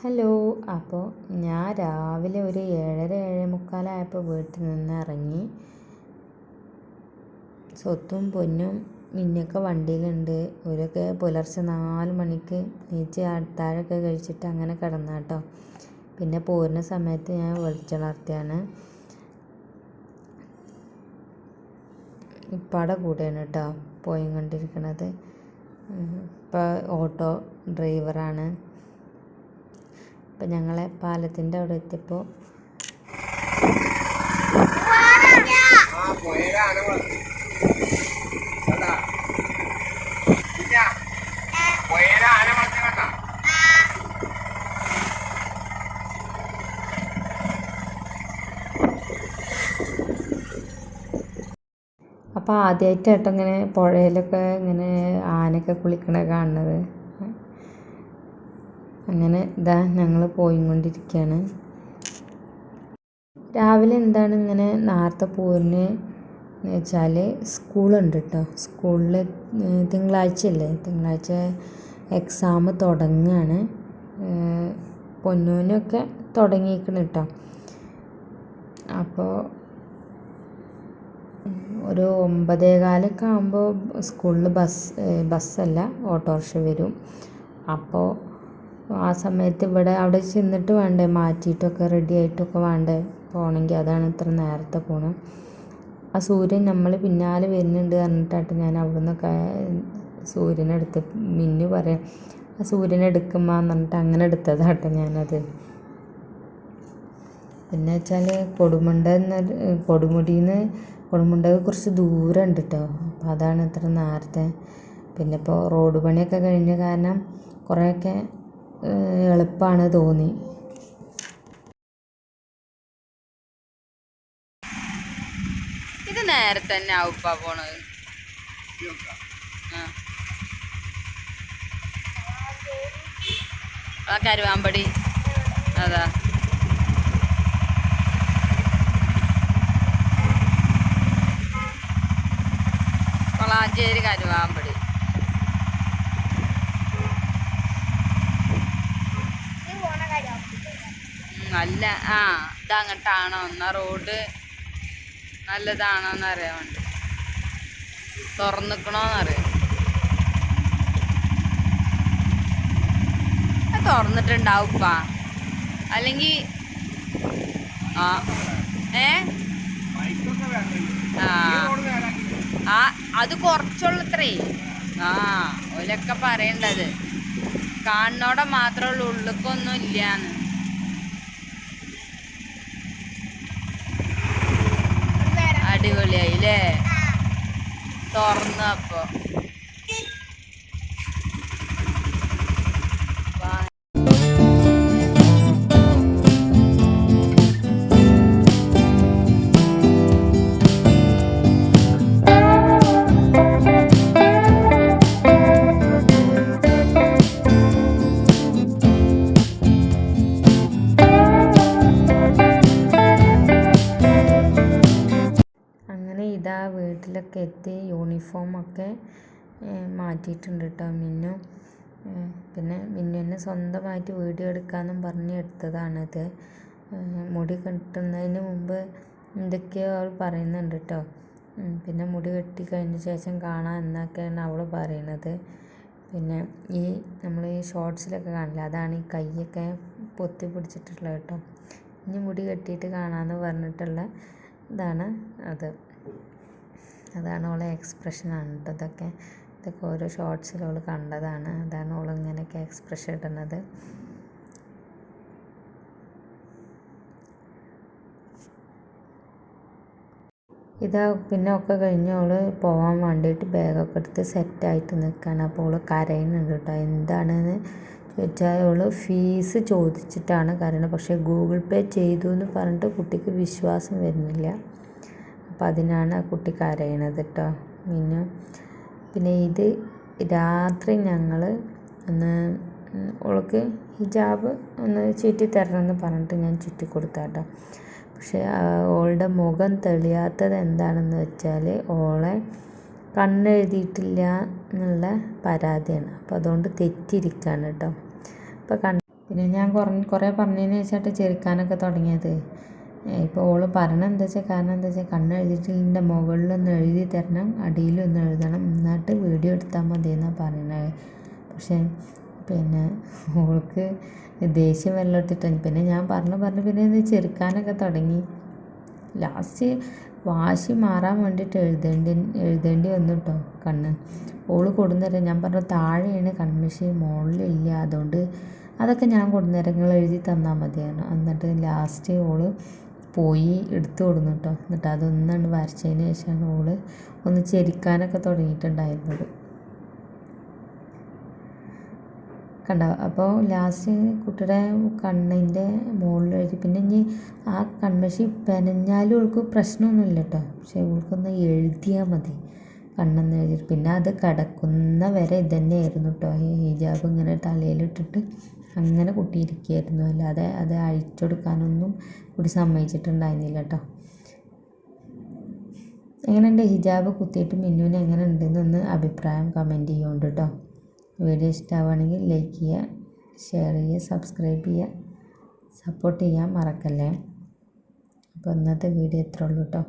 Hello. അപ്പോൾ ഞാൻ രാവിലെ ഒരു 7:30 7:45 വീട്ടിൽ നിന്ന് ഇറങ്ങി. സ്വത്തും പൊന്നും മിന്നൊക്കെ വണ്ടിയിലുണ്ട്. ഇവരൊക്കെ പുലർച്ചെ 4 മണിക്ക് നീച്ച് അത്താഴമൊക്കെ കഴിച്ചിട്ട് അങ്ങനെ കിടന്ന കേട്ടോ. പിന്നെ പോരുന്ന സമയത്ത് ഞാൻ വിളിച്ചുണർത്തിയാണ്. ഇപ്പടെ കൂടെയാണ് കേട്ടോ പോയി കൊണ്ടിരിക്കുന്നത്. ഇപ്പോൾ ഓട്ടോ ഡ്രൈവറാണ്. ഇപ്പം ഞങ്ങളെ പാലത്തിൻ്റെ അവിടെ എത്തിയപ്പോൾ അപ്പോൾ ആദ്യമായിട്ടാട്ടോ ഇങ്ങനെ പുഴയിലൊക്കെ ഇങ്ങനെ ആനയൊക്കെ കുളിക്കണ കാണുന്നത്. അങ്ങനെ ഇതാ ഞങ്ങൾ പോയിക്കൊണ്ടിരിക്കുകയാണ്. രാവിലെ എന്താണ് ഇങ്ങനെ നേരത്തെ പോരുന്നത് എന്ന് വെച്ചാൽ സ്കൂളുണ്ട് കേട്ടോ. സ്കൂളിൽ തിങ്കളാഴ്ചയല്ലേ, തിങ്കളാഴ്ച എക്സാം തുടങ്ങുകയാണ്. പൊന്നൂനൊക്കെ തുടങ്ങിയിരിക്കണം കേട്ടോ. അപ്പോൾ ഒരു 9:15 ആകുമ്പോൾ സ്കൂളിൽ ബസ്സല്ല ഓട്ടോറിക്ഷ വരും. അപ്പോൾ ആ സമയത്ത് അവിടെ ചെന്നിട്ട് വേണ്ടേ മാറ്റിയിട്ടൊക്കെ റെഡി ആയിട്ടൊക്കെ വേണ്ടേ പോകണമെങ്കിൽ. അതാണ് ഇത്ര നേരത്തെ പോകണം. ആ സൂര്യൻ നമ്മൾ പിന്നാലെ വരുന്നുണ്ട് പറഞ്ഞിട്ടായിട്ട് ഞാൻ അവിടെ നിന്നൊക്കെ സൂര്യനെടുത്ത് മിന്നു പറയാം ആ സൂര്യനെടുക്കുമ്പോൾ എന്ന് പറഞ്ഞിട്ട് അങ്ങനെ എടുത്തതാട്ടോ ഞാനത്. പിന്നെ വെച്ചാൽ കൊടുമുണ്ടയിൽ കുറച്ച് ദൂരം ഉണ്ട് കേട്ടോ. അപ്പോൾ അതാണ് ഇത്ര നേരത്തെ. പിന്നെ ഇപ്പോൾ റോഡ് പണിയൊക്കെ കഴിഞ്ഞ കാരണം കുറേയൊക്കെ എളുപ്പമാണ് തോന്നി. ഇത് നേരത്തെ തന്നെ ആവുപ്പാ പോണത്. ആ കരുവാമ്പടി അതാ കൊളാഞ്ചേരി കരുവാമ്പടി. നല്ല ഇതങ്ങട്ടാണോ എന്നാ റോഡ് നല്ലതാണോന്ന് അറിയാൻ വേണ്ടി തുറന്നിക്കണോന്നറിയാം. തുറന്നിട്ടുണ്ടാവുപ്പാ അല്ലെങ്കിൽ അത് കുറച്ചുള്ളത്രേ. ഓലൊക്കെ പറയണ്ടത് കാണുന്നോടെ മാത്രമുള്ള ഉള്ളിക്കൊന്നും ഇല്ലാന്ന്. അടിപൊളിയായില്ലേ തുറന്നപ്പോ. ഇതാ വീട്ടിലൊക്കെ എത്തി. യൂണിഫോമൊക്കെ മാറ്റിയിട്ടുണ്ട് കേട്ടോ മിന്നു. പിന്നെ മിന്നുവിന് സ്വന്തമായിട്ട് വീഡിയോ എടുക്കാമെന്നും പറഞ്ഞ് എടുത്തതാണിത്. മുടി കെട്ടുന്നതിന് മുമ്പ് എന്തൊക്കെയോ അവൾ പറയുന്നുണ്ട് കേട്ടോ. പിന്നെ മുടി കെട്ടി കഴിഞ്ഞ ശേഷം കാണാം എന്നൊക്കെയാണ് അവൾ പറയണത്. പിന്നെ നമ്മൾ ഈ ഷോർട്സിലൊക്കെ കാണില്ല, അതാണ് ഈ കൈയൊക്കെ പൊത്തി പിടിച്ചിട്ടുള്ളത് കേട്ടോ. ഇനി മുടി കെട്ടിയിട്ട് കാണാമെന്ന് പറഞ്ഞിട്ടുള്ള ഇതാണ് അതാണ് ഓളെ എക്സ്പ്രഷനാണ് കേട്ടോ. ഇതൊക്കെ ഓരോ ഷോർട്സിൽ അവൾ കണ്ടതാണ്. അതാണ് ഓൾ ഇങ്ങനെയൊക്കെ എക്സ്പ്രഷൻ ഇടുന്നത്. ഇതാ പിന്നെ ഒക്കെ കഴിഞ്ഞ് അവൾ പോകാൻ വേണ്ടിയിട്ട് ബാഗൊക്കെ എടുത്ത് സെറ്റായിട്ട് നിൽക്കുകയാണ്. അപ്പോൾ അവൾ കരയുന്നുണ്ട് കേട്ടോ. എന്താണെന്ന് ചോദിച്ചാൽ അവൾ ഫീസ് ചോദിച്ചിട്ടാണ് കരയുന്നത്. പക്ഷേ ഗൂഗിൾ പേ ചെയ്തു എന്ന് പറഞ്ഞിട്ട് കുട്ടിക്ക് വിശ്വാസം വരുന്നില്ല. അപ്പം അതിനാണ് ആ കുട്ടി കരയണത് കേട്ടോ മിന്നു. പിന്നെ ഇത് രാത്രി ഞങ്ങൾ ഒന്ന് ഓൾക്ക് ഹിജാബ് ഒന്ന് ചുറ്റി തരണമെന്ന് പറഞ്ഞിട്ട് ഞാൻ ചുറ്റി കൊടുത്താട്ടോ. പക്ഷേ ഓളുടെ മുഖം തെളിയാത്തത് എന്താണെന്ന് വെച്ചാൽ ഓളെ കണ്ണെഴുതിയിട്ടില്ല എന്നുള്ള പരാതിയാണ്. അപ്പോൾ അതുകൊണ്ട് തെറ്റിയിരിക്കുകയാണ് കേട്ടോ. അപ്പോൾ പിന്നെ ഞാൻ കുറേ പറഞ്ഞതിന് ശേഷമായിട്ട് ചിരിക്കാനൊക്കെ തുടങ്ങിയത്. ഇപ്പോൾ ഓള് പറയണത് എന്താ വെച്ചാൽ, കാരണം എന്താ വെച്ചാൽ കണ്ണ് എഴുതിയിട്ടില്ല, മുകളിലൊന്ന് എഴുതി തരണം, അടിയിലൊന്ന് എഴുതണം, എന്നിട്ട് വീഡിയോ എടുത്താൽ മതി എന്നാണ് പറയുന്നത്. പക്ഷേ പിന്നെ ഓൾക്ക് ദേഷ്യം വെള്ളമെടുത്തിട്ട് പിന്നെ ഞാൻ പറഞ്ഞു പിന്നെ ഇത് ചിരിക്കാനൊക്കെ തുടങ്ങി. ലാസ്റ്റ് വാശി മാറാൻ വേണ്ടിയിട്ട് എഴുതേണ്ടി വന്നു കേട്ടോ കണ്ണ്. ഓള് കൊടുന്നേരം ഞാൻ പറഞ്ഞു താഴെയാണ് കൺമഷി, മുകളിലില്ല, അതുകൊണ്ട് അതൊക്കെ ഞാൻ കൊടുന്നേരം, നിങ്ങൾ എഴുതി തന്നാൽ മതിയാണ്. എന്നിട്ട് ലാസ്റ്റ് ഓള് പോയി എടുത്തു കൊടുന്നു കേട്ടോ. എന്നിട്ട് അതൊന്നുകൊണ്ട് വരച്ചതിന് ശേഷമാണ് ഓള് ഒന്ന് ചിരിക്കാനൊക്കെ തുടങ്ങിയിട്ടുണ്ടായിരുന്നത്. കണ്ടോ? അപ്പോൾ ലാസ്റ്റ് കുട്ടിയുടെ കണ്ണിൻ്റെ മുകളിൽ എഴുതി. പിന്നെ ഇനി ആ കൺമഷി പെനഞ്ഞാലും ഓൾക്ക് പ്രശ്നമൊന്നുമില്ല കേട്ടോ. പക്ഷേ ഓൾക്കൊന്ന് എഴുതിയാൽ മതി കണ്ണെന്ന് എഴുതിയിട്ട്. പിന്നെ അത് കിടക്കുന്ന വരെ ഇതന്നെയായിരുന്നു കേട്ടോ, ഈ ഹിജാബ് ഇങ്ങനെ തലയിലിട്ടിട്ട് അങ്ങനെ കുട്ടിയിരിക്കുകയായിരുന്നു. അല്ലാതെ അത് അഴിച്ചെടുക്കാനൊന്നും കുട്ടി സമ്മതിച്ചിട്ടുണ്ടായിരുന്നില്ല കേട്ടോ. എങ്ങനെയുണ്ട് ഹിജാബ് കുത്തിയിട്ട് മിന്നുവിന് എങ്ങനെ ഉണ്ടെന്നൊന്ന് അഭിപ്രായം കമൻറ്റ് ചെയ്യുന്നുണ്ട് കേട്ടോ. വീഡിയോ ഇഷ്ടമാവുകയാണെങ്കിൽ ലൈക്ക് ചെയ്യുക, ഷെയർ ചെയ്യുക, സബ്സ്ക്രൈബ് ചെയ്യുക, സപ്പോർട്ട് ചെയ്യാൻ മറക്കല്ലേ. അപ്പോൾ ഇന്നത്തെ വീഡിയോ ഇത്രേ ഉള്ളൂ കേട്ടോ.